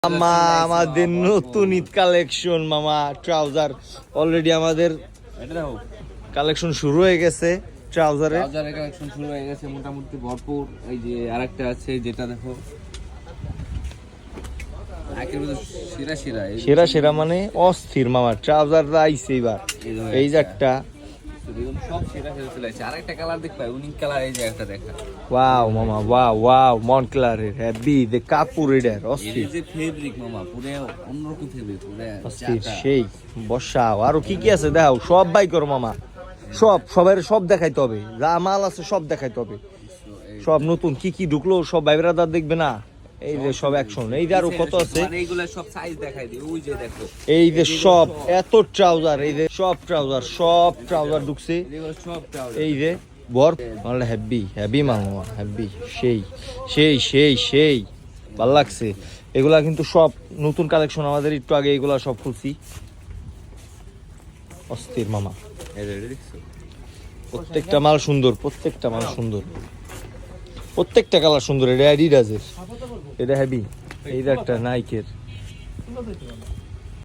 মামা আমাদের নতুন ঈদ কালেকশন মামা ট্রাউজার অলরেডি আমাদের কালেকশন শুরু হয়ে গেছে ট্রাউজারের কালেকশন শুরু হয়ে গেছে মোটামুটি ভরপুর। এই যে আরেকটা আছে যেটা দেখো সেরা সেরা মানে অস্থির মামা ট্রাউজার আইছে এবার। এই যে একটা সব সেরা সেরা চলে আসছে। আরেকটা কালার দেখবা ইউনিক কালার, এই যে একটা দেখা ওয়াও মামা ওয়াও ওয়াও মন কালারের হেভি দে কাপড় এর অস্থির। এই যে ফেব্রিক মামা পুরো অন্যরকম ফেব্রিক পুরো অস্থির সেই বসাও। আর কি কি আছে দেখাও, সব বাই করো মামা, সবার সব দেখাইতে হবে, যা মাল আছে সব দেখাইতে হবে। সব নতুন কি কি ঢুকলো সব ভাই ব্রাদার দেখবে না। এই যে সব অ্যাকশন, এই যে আরো কত আছে, এইগুলা সব সাইজ দেখাই দিই। ওই যে দেখো এই যে সব এত ট্রাউজার, এই যে সব ট্রাউজার ঢুকছে। সব এই যে বর মানে হেভি হেভি মামা হেভি সেই সেই সেই সেই ভাল লাগছে। এগুলা কিন্তু সব নতুন কালেকশন, আমাদের একটু আগে এগুলা সব খুলছি। অস্থির মামা, প্রত্যেকটা মাল সুন্দর, প্রত্যেকটা মাল সুন্দর, প্রত্যেকটা কালার সুন্দর। এটা অ্যাডিডাসের, এটা হেভি, এইটা একটা নাইকের।